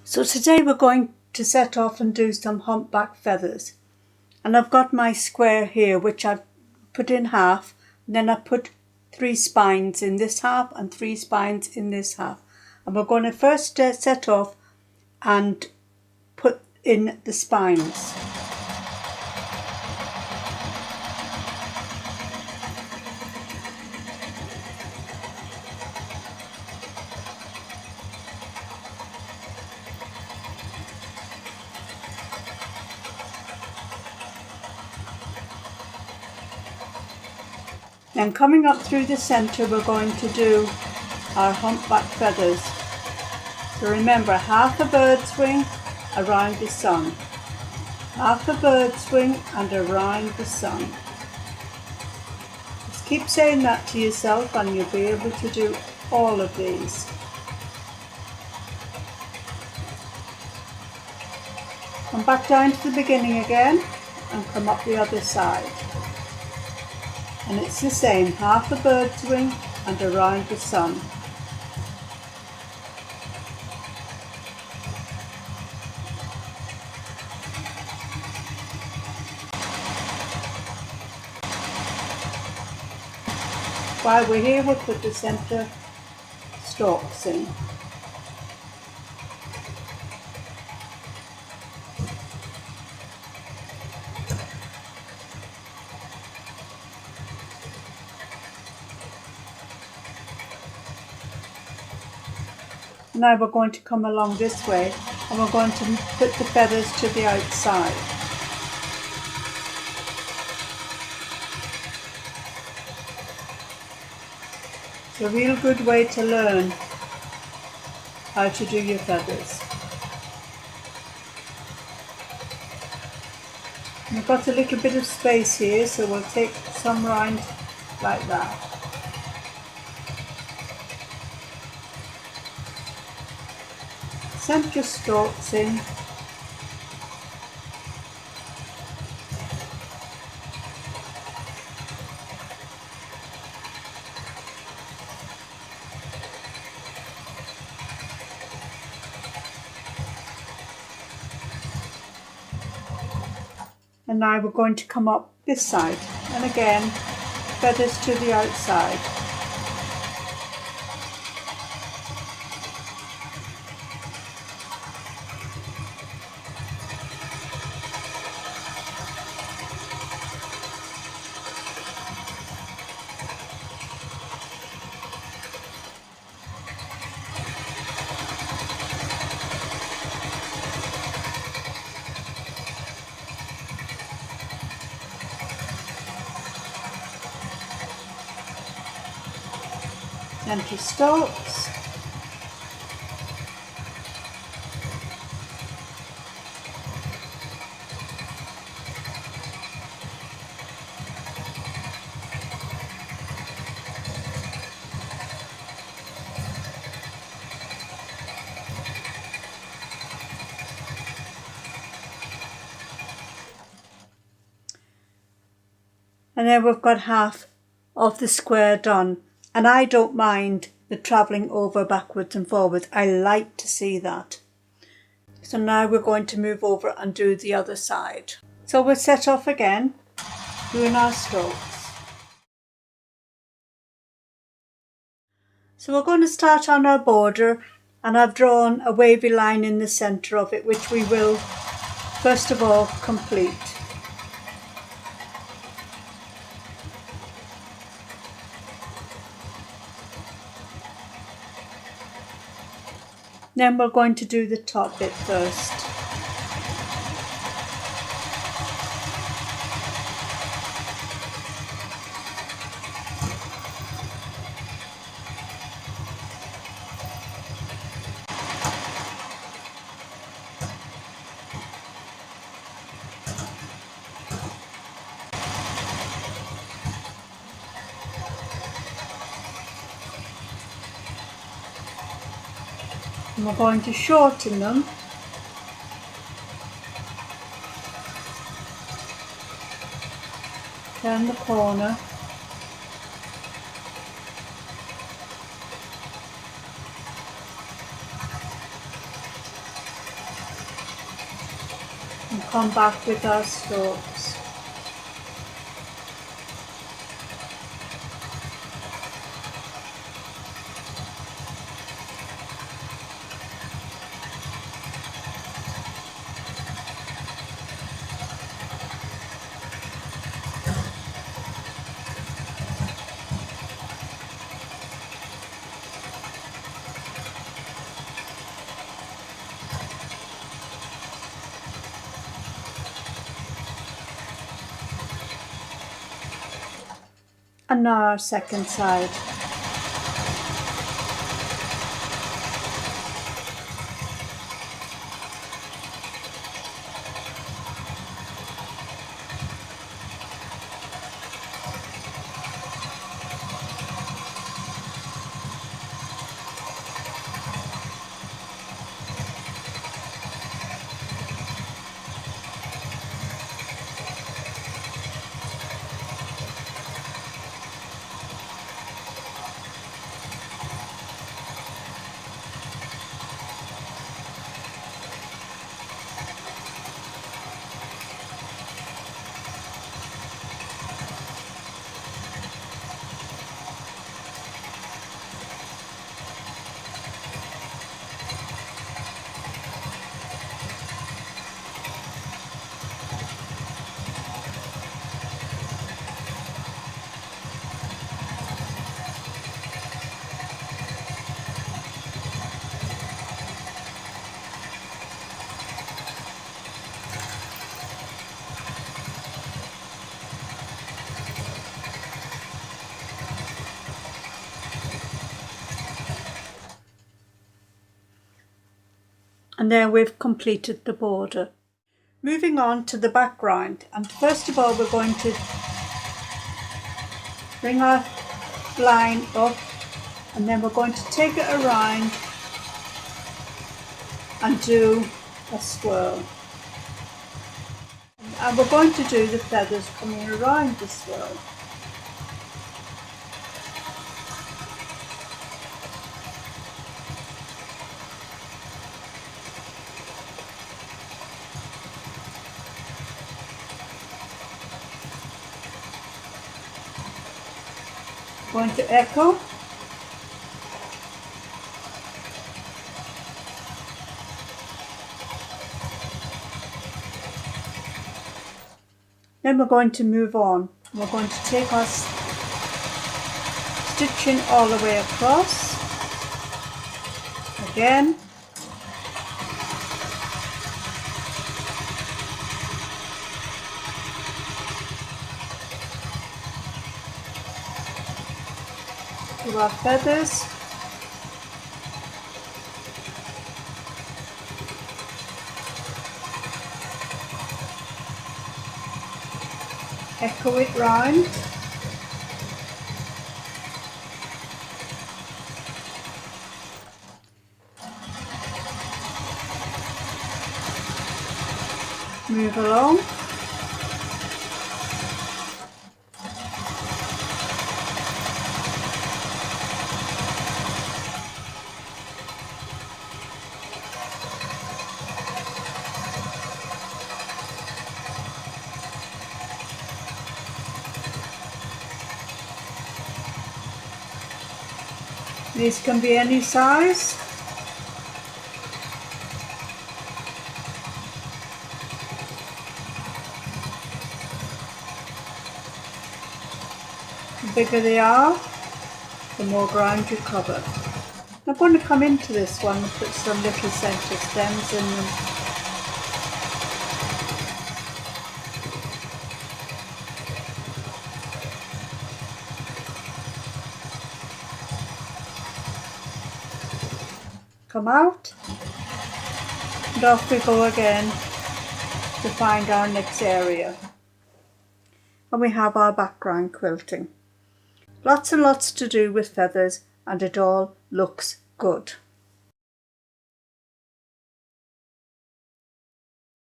So today we're going to set off and do some humpback feathers. And I've got my square here which I've put in half, and then I put 3 spines in this half and 3 spines in this half. And we're going to first set off and put in the spines. Then coming up through the centre, we're going to do our humpback feathers. So remember, half a bird's wing around the sun, half a bird's wing and around the sun. Just keep saying that to yourself and you'll be able to do all of these. Come back down to the beginning again and come up the other side. And it's the same, half a bird's wing and around the sun. While we're here, we'll put the centre stalks in. Now we're going to come along this way and we're going to put the feathers to the outside. It's a real good way to learn how to do your feathers. We've got a little bit of space here, so we'll take some round like that. Centre stalks in. And now we're going to come up this side, and again, feathers to the outside. Centre stalks. And then we've got half of the square done. And I don't mind the travelling over backwards and forwards. I like to see that. So now we're going to move over and do the other side. So we'll set off again, doing our stalks. So we're going to start on our border, and I've drawn a wavy line in the centre of it, which we will first of all complete. Then we're going to do the top bit first. And we're going to shorten them . Turn the corner . come back with our strokes. And now our second side. And then we've completed the border. Moving on to the background, and first of all we're going to bring our line up, and then we're going to take it around and do a swirl. And we're going to do the feathers coming around the swirl. Going to echo, then we're going to move on. We're going to take our stitching all the way across again, to our feathers, echo it round, move along, these can be any size. The bigger they are, the more ground you cover. I'm going to come into this one and put some little centre stems in them. Come out, and off we go again to find our next area. And we have our background quilting. Lots and lots to do with feathers, and it all looks good.